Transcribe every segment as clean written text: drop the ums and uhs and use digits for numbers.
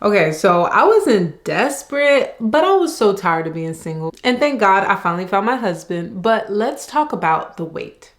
Okay, so I wasn't desperate, but I was so tired of being single. And thank God I finally found my husband. But let's talk about the wait.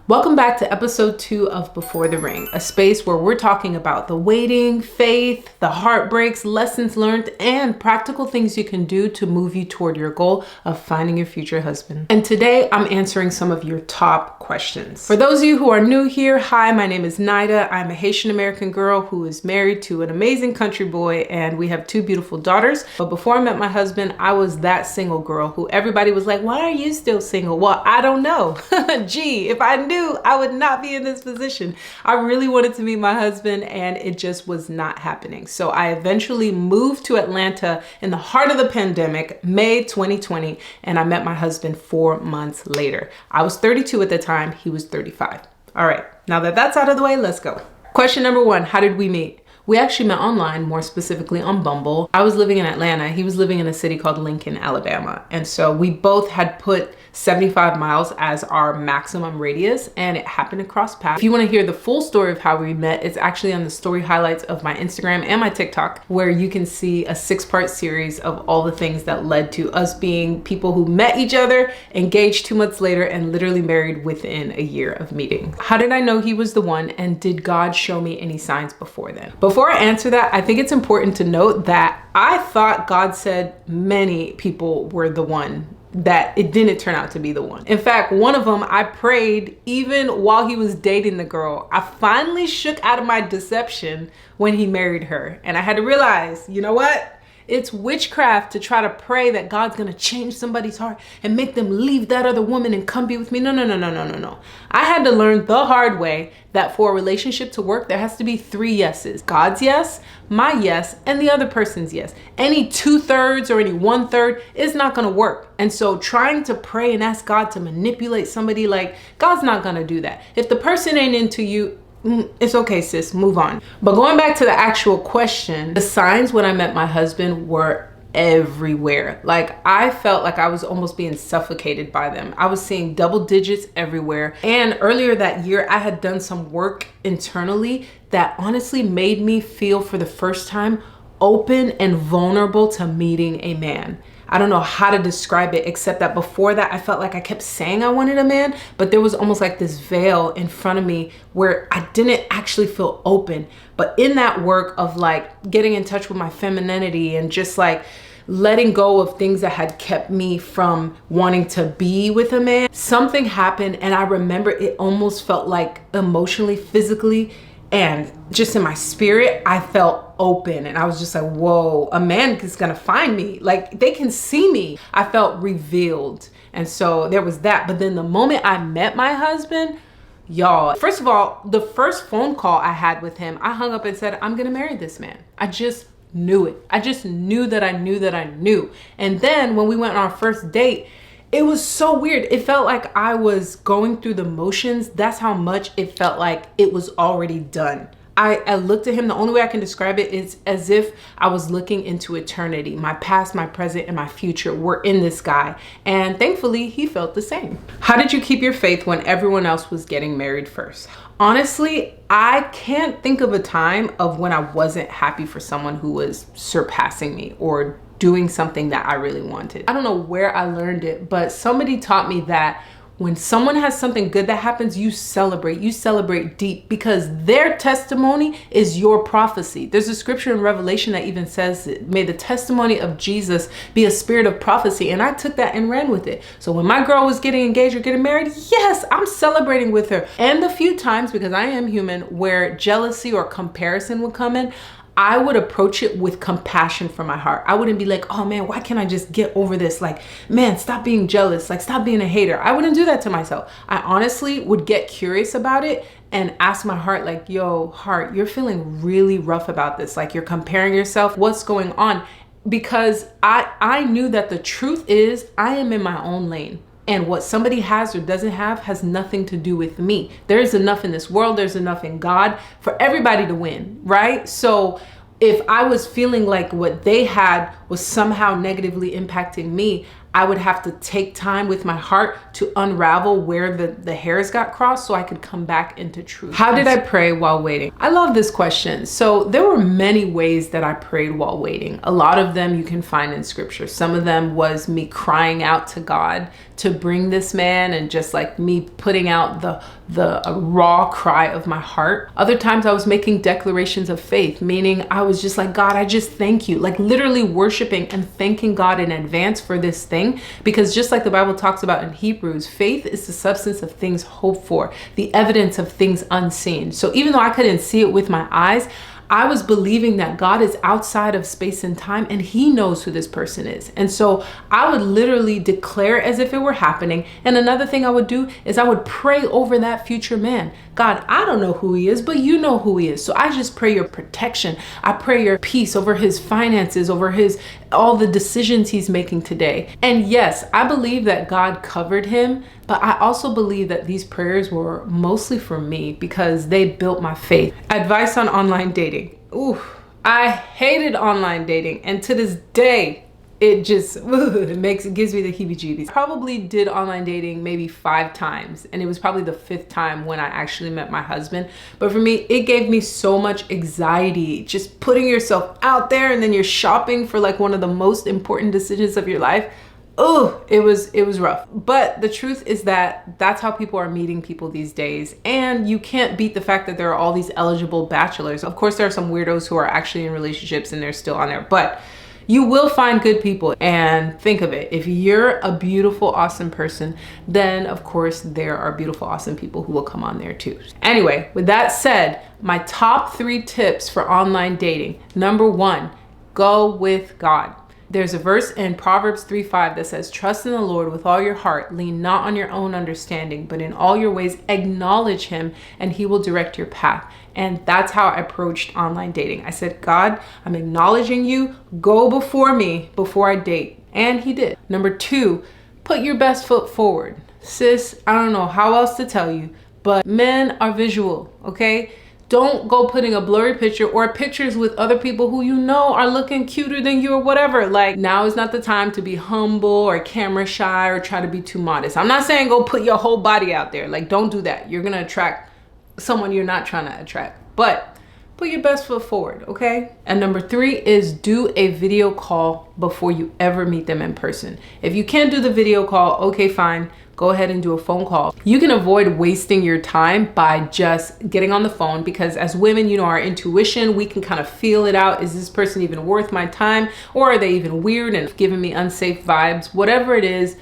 Welcome back to episode 2 of Before the Ring, a space where we're talking about the waiting, faith, the heartbreaks, lessons learned, and practical things you can do to move you toward your goal of finding your future husband. And today I'm answering some of your top questions. For those of you who are new here, hi, my name is Nida. I'm a Haitian American girl who is married to an amazing country boy, and we have 2 beautiful daughters. But before I met my husband, I was that single girl who everybody was like, why are you still single? Well, I don't know. Gee, if I knew, I would not be in this position. I really wanted to meet my husband and it just was not happening. So I eventually moved to Atlanta in the heart of the pandemic, May 2020, and I met my husband 4 months later. I was 32 at the time, he was 35. All right, now that that's out of the way, let's go. Question number 1, how did we meet? We actually met online, more specifically on Bumble. I was living in Atlanta. He was living in a city called Lincoln, Alabama. And so we both had put 75 miles as our maximum radius, and it happened to cross paths. If you want to hear the full story of how we met, it's actually on the story highlights of my Instagram and my TikTok, where you can see a 6-part series of all the things that led to us being people who met each other, engaged 2 months later, and literally married within a year of meeting. How did I know he was the one, and did God show me any signs before then? Before I answer that, I think it's important to note that I thought God said many people were the one, that it didn't turn out to be the one. In fact, one of them, I prayed even while he was dating the girl. I finally shook out of my deception when he married her. And I had to realize, you know what? It's witchcraft to try to pray that God's gonna change somebody's heart and make them leave that other woman and come be with me. No. I had to learn the hard way that for a relationship to work, there has to be 3 yeses. God's yes, my yes, and the other person's yes. Any 2/3 or any 1/3 is not gonna work. And so trying to pray and ask God to manipulate somebody, like, God's not gonna do that. If the person ain't into you, it's okay, sis, move on. But going back to the actual question, the signs when I met my husband were everywhere. Like, I felt like I was almost being suffocated by them. I was seeing double digits everywhere. And earlier that year, I had done some work internally that honestly made me feel for the first time open and vulnerable to meeting a man. I don't know how to describe it, except that before that, I felt like I kept saying I wanted a man, but there was almost like this veil in front of me where I didn't actually feel open. But in that work of like getting in touch with my femininity and just like letting go of things that had kept me from wanting to be with a man, something happened. And I remember it almost felt like emotionally, physically, and just in my spirit, I felt open and I was just like, whoa, a man is gonna find me. Like, they can see me. I felt revealed. And so there was that. But then the moment I met my husband, y'all, first of all, the first phone call I had with him, I hung up and said, I'm gonna marry this man. I just knew it. I just knew that I knew that I knew. And then when we went on our first date, it was so weird. It felt like I was going through the motions. That's how much it felt like it was already done. I looked at him, the only way I can describe it is as if I was looking into eternity. My past, my present, and my future were in this guy. And thankfully, he felt the same. How did you keep your faith when everyone else was getting married first? Honestly, I can't think of a time of when I wasn't happy for someone who was surpassing me or doing something that I really wanted. I don't know where I learned it, but somebody taught me that when someone has something good that happens, you celebrate deep, because their testimony is your prophecy. There's a scripture in Revelation that even says, may the testimony of Jesus be a spirit of prophecy. And I took that and ran with it. So when my girl was getting engaged or getting married, yes, I'm celebrating with her. And the few times, because I am human, where jealousy or comparison would come in, I would approach it with compassion from my heart. I wouldn't be like, oh man, why can't I just get over this? Like, man, stop being jealous. Like, stop being a hater. I wouldn't do that to myself. I honestly would get curious about it and ask my heart, like, yo, heart, you're feeling really rough about this. Like, you're comparing yourself. What's going on? Because I knew that the truth is I am in my own lane. And what somebody has or doesn't have has nothing to do with me. There is enough in this world. There's enough in God for everybody to win, right? So if I was feeling like what they had was somehow negatively impacting me, I would have to take time with my heart to unravel where the hairs got crossed so I could come back into truth. How did I pray while waiting? I love this question. So there were many ways that I prayed while waiting. A lot of them you can find in scripture. Some of them was me crying out to God to bring this man, and just like me putting out the raw cry of my heart. Other times I was making declarations of faith, meaning I was just like, God, I just thank you. Like literally worshiping and thanking God in advance for this thing. Because just like the Bible talks about in Hebrews, faith is the substance of things hoped for, the evidence of things unseen. So even though I couldn't see it with my eyes, I was believing that God is outside of space and time and he knows who this person is. And so I would literally declare as if it were happening. And another thing I would do is I would pray over that future man. God, I don't know who he is, but you know who he is. So I just pray your protection. I pray your peace over his finances, over all the decisions he's making today. And yes, I believe that God covered him, but I also believe that these prayers were mostly for me because they built my faith. Advice on online dating. Ooh, I hated online dating. And to this day, it just it gives me the heebie-jeebies. I probably did online dating maybe 5 times, and it was probably the 5th time when I actually met my husband. But for me, it gave me so much anxiety, just putting yourself out there, and then you're shopping for like one of the most important decisions of your life. Oh, it was rough. But the truth is that that's how people are meeting people these days. And you can't beat the fact that there are all these eligible bachelors. Of course, there are some weirdos who are actually in relationships and they're still on there, but you will find good people. And think of it, if you're a beautiful, awesome person, then of course there are beautiful, awesome people who will come on there too. Anyway, with that said, my top 3 tips for online dating. Number 1, go with God. There's a verse in Proverbs 3:5 that says, trust in the Lord with all your heart, lean not on your own understanding, but in all your ways acknowledge him and he will direct your path. And that's how I approached online dating. I said, God, I'm acknowledging you, go before me before I date. And he did. Number 2, put your best foot forward. Sis, I don't know how else to tell you, but men are visual, okay? Don't go putting a blurry picture or pictures with other people who you know are looking cuter than you or whatever. Like, now is not the time to be humble or camera shy or try to be too modest. I'm not saying go put your whole body out there. Like, don't do that. You're gonna attract someone you're not trying to attract. But put your best foot forward, okay? And number 3 is do a video call before you ever meet them in person. If you can't do the video call, okay, fine. Go ahead and do a phone call. You can avoid wasting your time by just getting on the phone, because as women, you know, our intuition, we can kind of feel it out. Is this person even worth my time? Or are they even weird and giving me unsafe vibes? Whatever it is,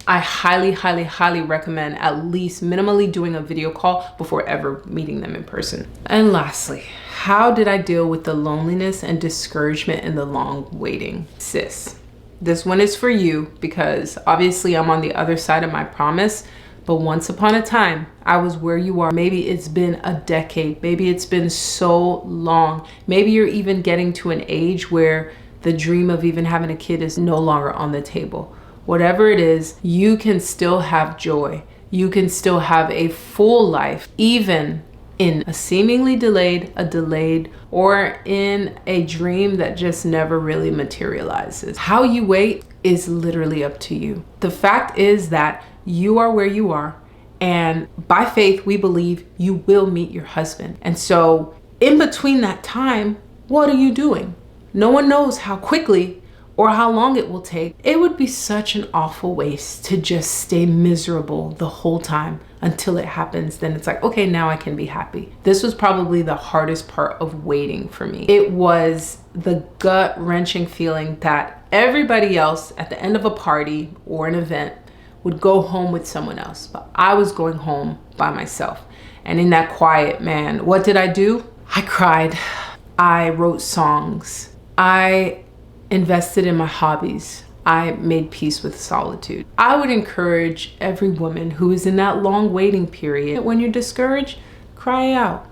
I highly, highly, highly recommend at least minimally doing a video call before ever meeting them in person. And lastly, how did I deal with the loneliness and discouragement in the long waiting? Sis, this one is for you, because obviously I'm on the other side of my promise, but once upon a time, I was where you are. Maybe it's been a decade, maybe it's been so long. Maybe you're even getting to an age where the dream of even having a kid is no longer on the table. Whatever it is, you can still have joy. You can still have a full life, even in a seemingly delayed, or in a dream that just never really materializes. How you wait is literally up to you. The fact is that you are where you are, and by faith, we believe you will meet your husband. And so in between that time, what are you doing? No one knows how quickly or how long it will take. It would be such an awful waste to just stay miserable the whole time until it happens. Then it's like, okay, now I can be happy. This was probably the hardest part of waiting for me. It was the gut-wrenching feeling that everybody else at the end of a party or an event would go home with someone else, but I was going home by myself. And in that quiet, man, what did I do? I cried. I wrote songs. I invested in my hobbies. I made peace with solitude. I would encourage every woman who is in that long waiting period, when you're discouraged, cry out.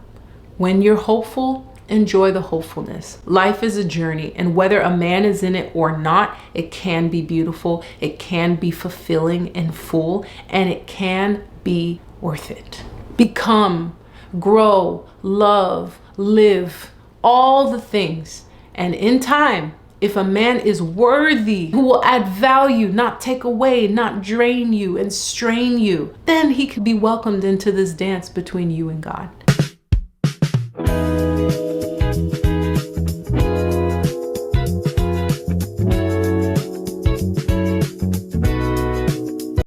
When you're hopeful, enjoy the hopefulness. Life is a journey, and whether a man is in it or not, it can be beautiful, it can be fulfilling and full, and it can be worth it. Become, grow, love, live, all the things. And in time, if a man is worthy, who will add value, not take away, not drain you and strain you, then he could be welcomed into this dance between you and God.